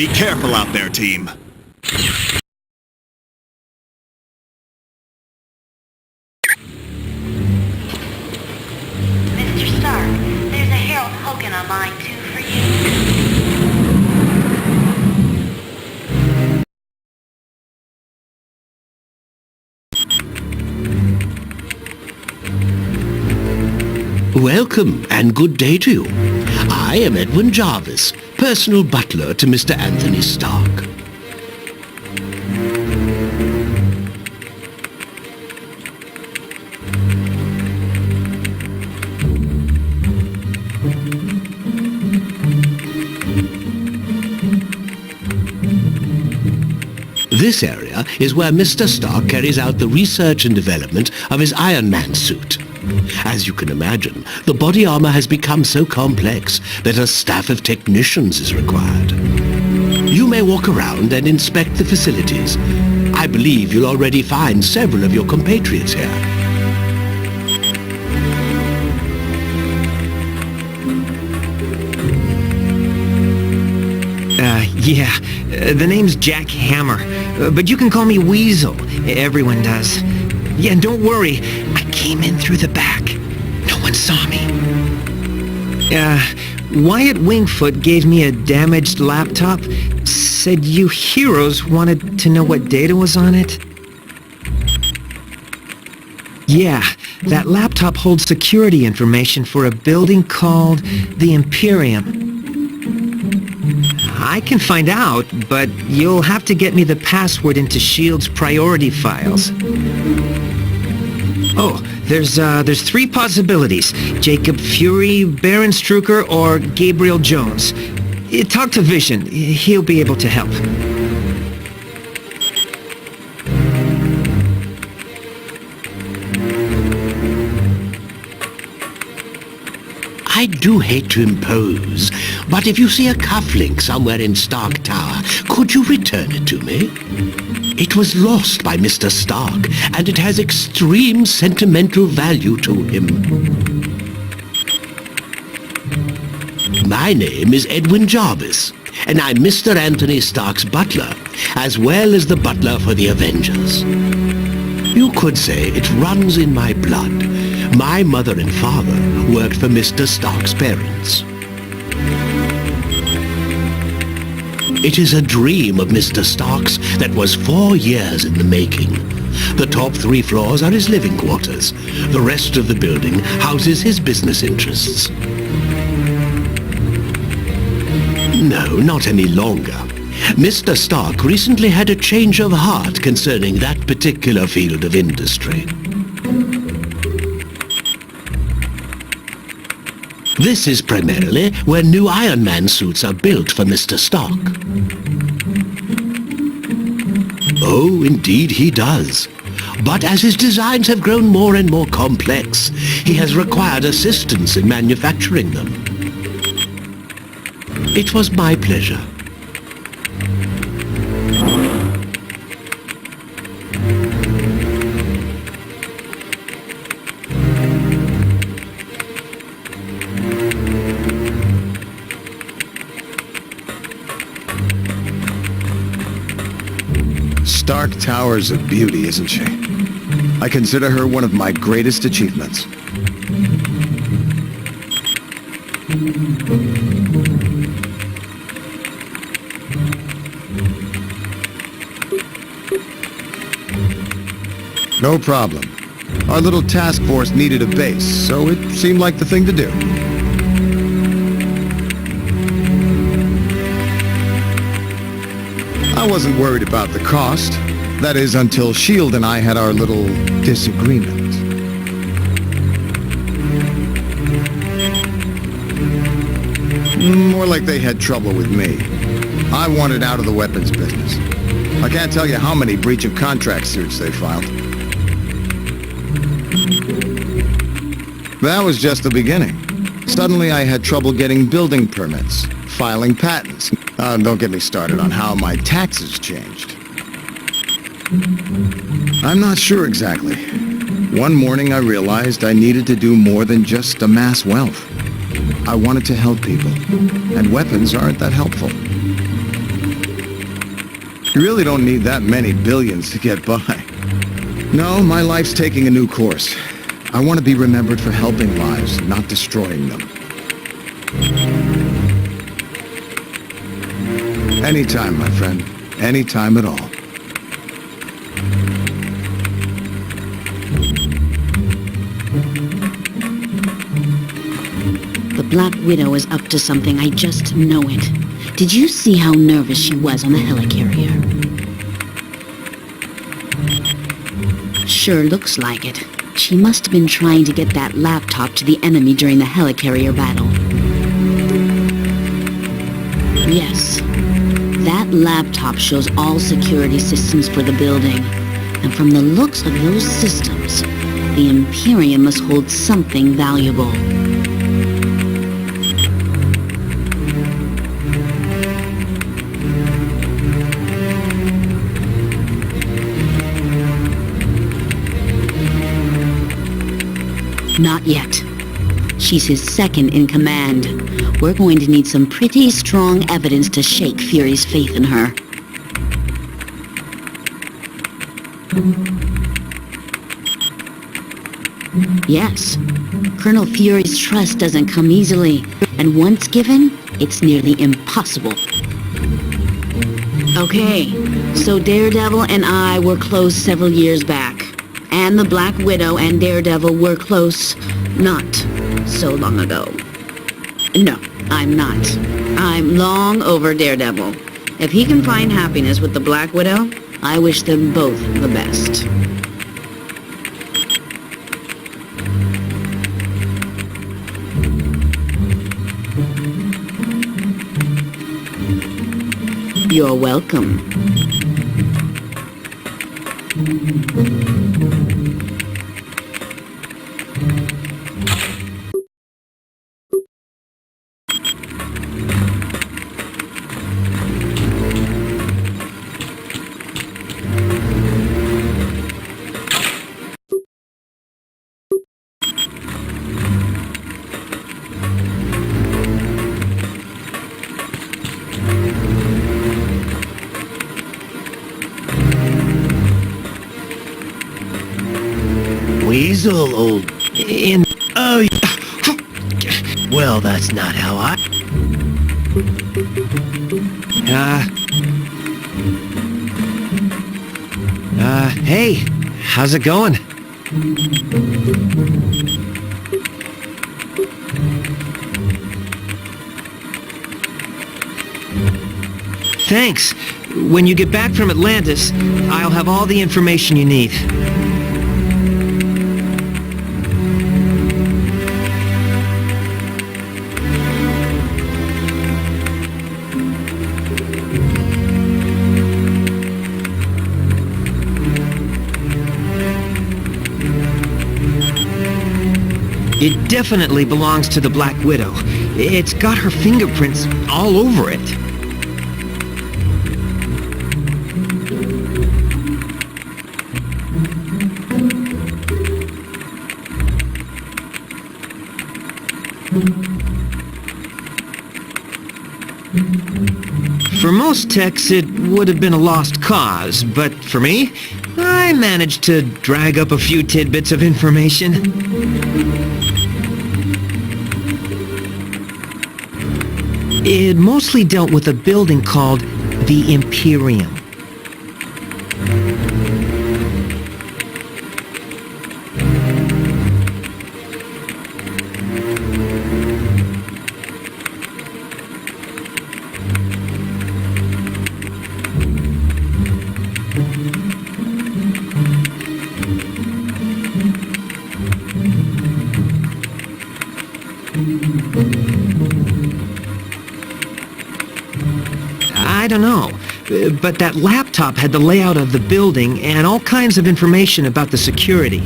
Be careful out there, team. Mr. Stark, there's a Harold Hogan on line 2 for you. Welcome and good day to you. I am Edwin Jarvis, personal butler to Mr. Anthony Stark. This area is where Mr. Stark carries out the research and development of his Iron Man suit. As you can imagine, the body armor has become so complex that a staff of technicians is required. You may walk around and inspect the facilities. I believe you'll already find several of your compatriots here. The name's Jack Hammer, but you can call me Weasel. Everyone does. Yeah, and don't worry, I came in through the back. No one saw me. Wyatt Wingfoot gave me a damaged laptop. Said you heroes wanted to know what data was on it. Yeah, that laptop holds security information for a building called the Imperium. I can find out, but you'll have to get me the password into S.H.I.E.L.D.'s priority files. Oh, there's 3 possibilities. Jacob Fury, Baron Strucker, or Gabriel Jones. Talk to Vision. He'll be able to help. I do hate to impose, but if you see a cufflink somewhere in Stark Tower, could you return it to me? It was lost by Mr. Stark, and it has extreme sentimental value to him. My name is Edwin Jarvis, and I'm Mr. Anthony Stark's butler, as well as the butler for the Avengers. You could say it runs in my blood. My mother and father worked for Mr. Stark's parents. It is a dream of Mr. Stark's that was 4 years in the making. The top 3 floors are his living quarters. The rest of the building houses his business interests. No, not any longer. Mr. Stark recently had a change of heart concerning that particular field of industry. This is primarily where new Iron Man suits are built for Mr. Stark. Oh, indeed he does. But as his designs have grown more and more complex, he has required assistance in manufacturing them. It was my pleasure. Stark Tower's a beauty, isn't she? I consider her one of my greatest achievements. No problem. Our little task force needed a base, so it seemed like the thing to do. I wasn't worried about the cost. That is, until S.H.I.E.L.D. and I had our little disagreement. More like they had trouble with me. I wanted out of the weapons business. I can't tell you how many breach of contract suits they filed. That was just the beginning. Suddenly I had trouble getting building permits, filing patents. Don't get me started on how my taxes changed. I'm not sure exactly. One morning I realized I needed to do more than just amass wealth. I wanted to help people, and weapons aren't that helpful. You really don't need that many billions to get by. No, my life's taking a new course. I want to be remembered for helping lives, not destroying them. Anytime, my friend. Anytime at all. The Black Widow is up to something, I just know it. Did you see how nervous she was on the helicarrier? Sure looks like it. She must have been trying to get that laptop to the enemy during the helicarrier battle. Yes. That laptop shows all security systems for the building. And from the looks of those systems, the Imperium must hold something valuable. Not yet. She's his second in command. We're going to need some pretty strong evidence to shake Fury's faith in her. Yes. Colonel Fury's trust doesn't come easily, and once given, it's nearly impossible. Okay, so Daredevil and I were close several years back. And the Black Widow and Daredevil were close not so long ago. No, I'm not. I'm long over Daredevil. If he can find happiness with the Black Widow, I wish them both the best. You're welcome. Weasel, old... Oh, Well, that's not how I... hey, how's it going? Thanks. When you get back from Atlantis, I'll have all the information you need. It definitely belongs to the Black Widow. It's got her fingerprints all over it. For most techs, it would have been a lost cause, but for me, I managed to drag up a few tidbits of information. It mostly dealt with a building called the Imperium. I don't know, but that laptop had the layout of the building and all kinds of information about the security.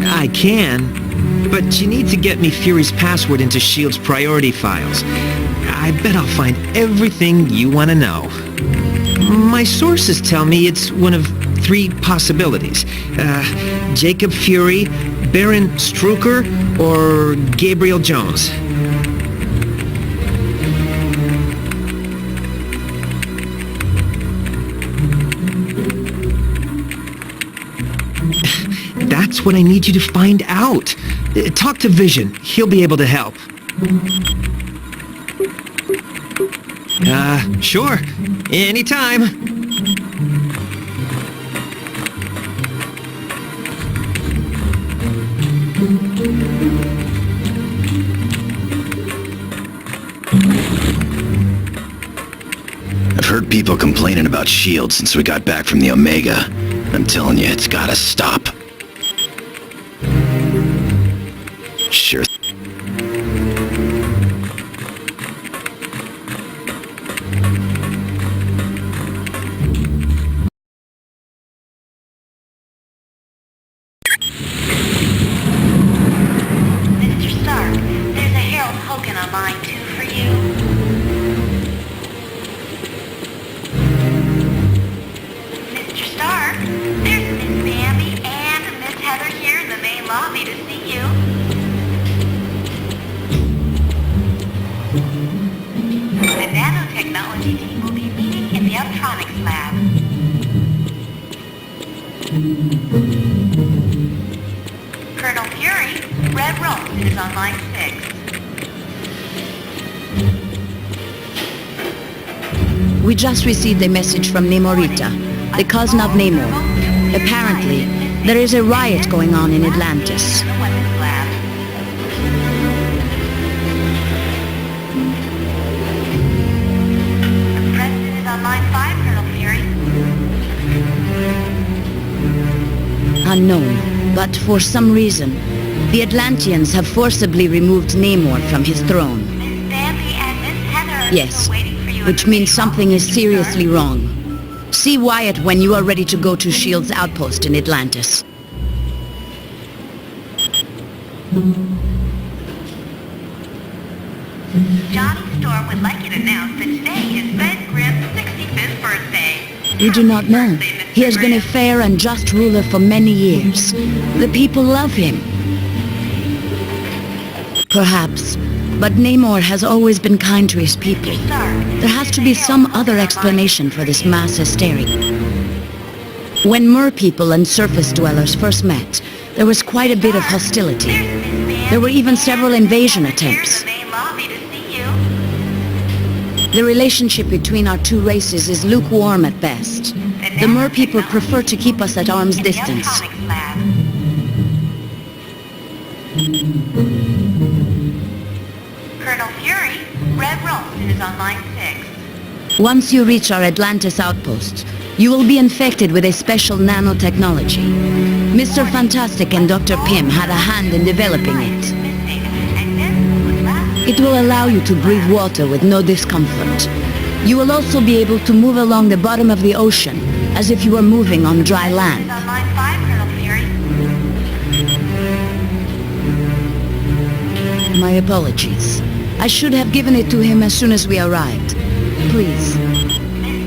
I can, but you need to get me Fury's password into S.H.I.E.L.D.'s priority files. I bet I'll find everything you want to know. My sources tell me it's one of three possibilities. Jacob Fury, Baron Strucker, or Gabriel Jones. That's what I need you to find out. Talk to Vision. He'll be able to help. Sure. Anytime. I've heard people complaining about S.H.I.E.L.D. since we got back from the Omega. I'm telling you, it's gotta stop. Sure. Mr. Stark, there's a Harold Hogan on line 2 for you. Mr. Stark, there's Miss Bambi and Miss Heather here in the main lobby to see you. The nanotechnology team will be meeting in the electronics lab. Colonel Fury, Red Rose is on line 6. We just received a message from Nemorita, the cousin of Namor. Apparently, there is a riot going on in Atlantis. The weapons lab. The President is on line 5, Colonel Fury. Unknown, but for some reason, the Atlanteans have forcibly removed Namor from his throne. Miss Bambi and Miss Heather are Yes, still waiting for you. which means something is seriously wrong. See Wyatt when you are ready to go to S.H.I.E.L.D.'s outpost in Atlantis. Johnny Storm would like you to announce that today is Ben Grimm's 65th birthday. We do not know. Happy birthday, Mr. He has been a Grimm. fair and just ruler for many years. The people love him. Perhaps, but Namor has always been kind to his people. There has to be some other explanation for this mass hysteria. When Mer people and surface dwellers first met, there was quite a bit of hostility. There were even several invasion attempts. The relationship between our two races is lukewarm at best. The Mer people prefer to keep us at arm's distance. Colonel Fury, Red Rose is on line 6. Once you reach our Atlantis outpost, you will be infected with a special nanotechnology. Mr. Fantastic and Dr. Pym had a hand in developing it. It will allow you to breathe water with no discomfort. You will also be able to move along the bottom of the ocean, as if you were moving on dry land. On line 5, Colonel Fury. My apologies. I should have given it to him as soon as we arrived. Please. Miss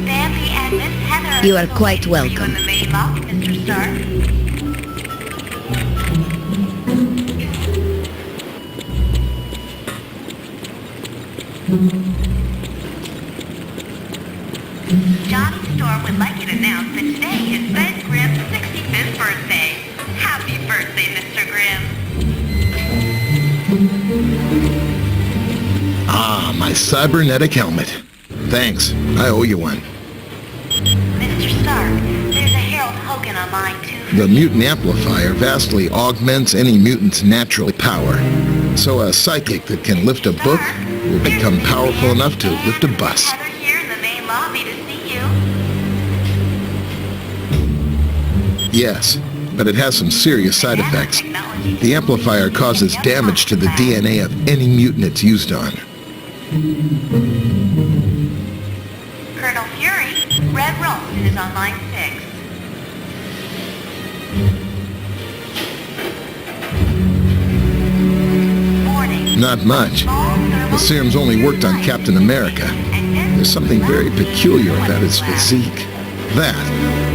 Bambi and Miss Heather You are still quite waiting for welcome. you in the main lobby, Mr. Stark. Johnny Storm would like you to announce that today is Ben Grimm's 65th birthday. Happy birthday, Mr. Grimm. Ah, my cybernetic helmet. Thanks. I owe you one. Mr. Stark, there's a Harold Hogan on line 2. The mutant amplifier vastly augments any mutant's natural power. So a psychic that can lift a book will become powerful enough to lift a bus. Heather here in the main lobby to see you. Yes, but it has some serious side effects. The amplifier causes damage to the DNA of any mutant it's used on. Colonel Fury, Red Rose is on line 6. Warning. Not much. The serums only worked on Captain America. There's something very peculiar about his physique. That,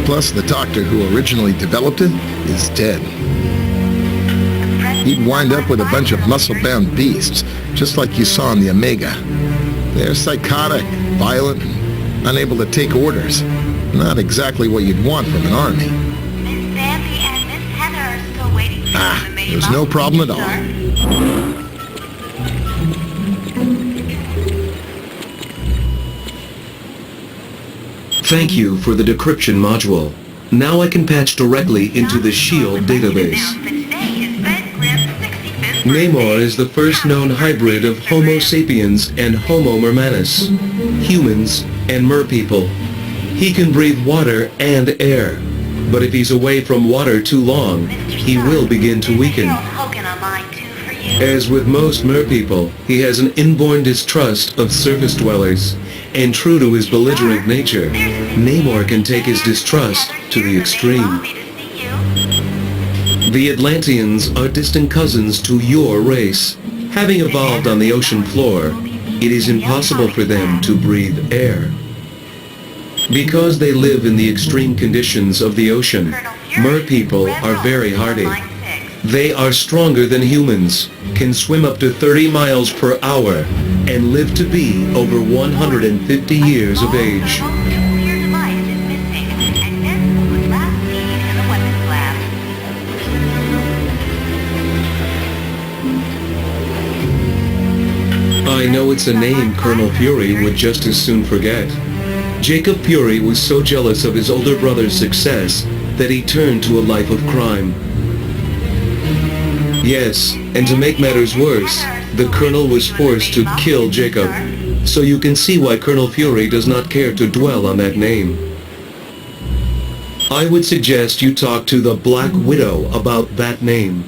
plus the doctor who originally developed it, is dead. He'd wind up with a bunch of muscle-bound beasts, just like you saw in the Omega. They're psychotic, violent, and unable to take orders. Not exactly what you'd want from an army. Miss Bambi and Miss Heather are still waiting Nah, there's no problem at all. Thank you for the decryption module. Now I can patch directly into the SHIELD database. Namor is the first known hybrid of Homo sapiens and Homo mermanus, humans and merpeople. He can breathe water and air, but if he's away from water too long, he will begin to weaken. As with most merpeople, he has an inborn distrust of surface dwellers, and true to his belligerent nature, Namor can take his distrust to the extreme. The Atlanteans are distant cousins to your race. Having evolved on the ocean floor, it is impossible for them to breathe air. Because they live in the extreme conditions of the ocean, merpeople are very hardy. They are stronger than humans, can swim up to 30 miles per hour, and live to be over 150 years of age. I know it's a name Colonel Fury would just as soon forget. Jacob Fury was so jealous of his older brother's success that he turned to a life of crime. Yes, and to make matters worse, the Colonel was forced to kill Jacob. So you can see why Colonel Fury does not care to dwell on that name. I would suggest you talk to the Black Widow about that name.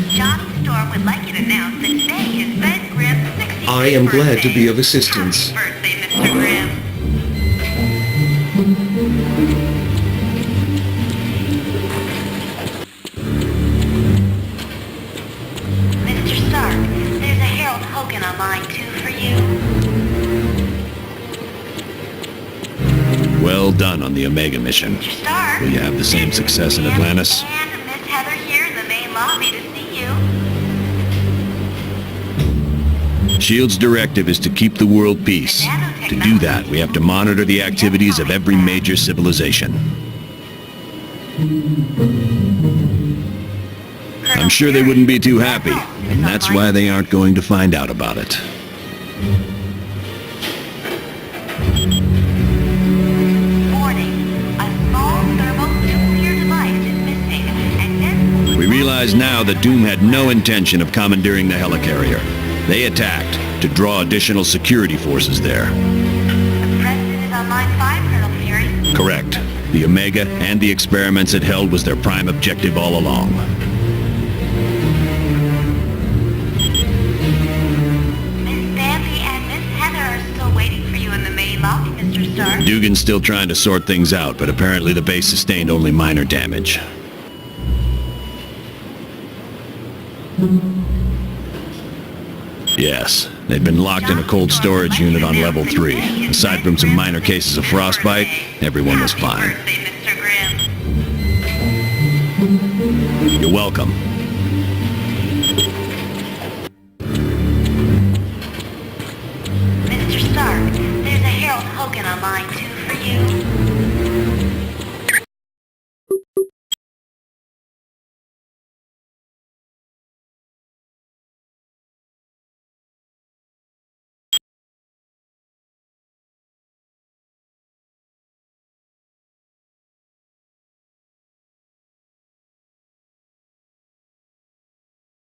Johnny Storm would like you to announce that today is Ben Grimm's 65th I am glad to birthday. be of assistance. Happy birthday, Mr. Grimm. Mr. Stark, there's a Harold Hogan on line 2 for you. Well done on the Omega mission. Mr. Stark. Will you have the same success in Atlantis? And Miss Heather here in the main lobby to see you. SHIELD's directive is to keep the world peace. To do that, we have to monitor the activities of every major civilization. I'm sure they wouldn't be too happy, and that's why they aren't going to find out about it. Warning, a small thermonuclear device is missing, and this... We realize now that Doom had no intention of commandeering the helicarrier. They attacked to draw additional security forces there. The President is on line 5, Colonel Fury. Correct. The Omega and the experiments it held was their prime objective all along. Miss Bambi and Miss Heather are still waiting for you in the main lobby, Mr. Stark. Dugan's still trying to sort things out, but apparently the base sustained only minor damage. Yes, they'd been locked in a cold storage unit on level 3. Aside from some minor cases of frostbite, everyone was fine. Happy birthday, Mr. Grimm. You're welcome. Mr. Stark, there's a Harold Hogan on line 2 for you.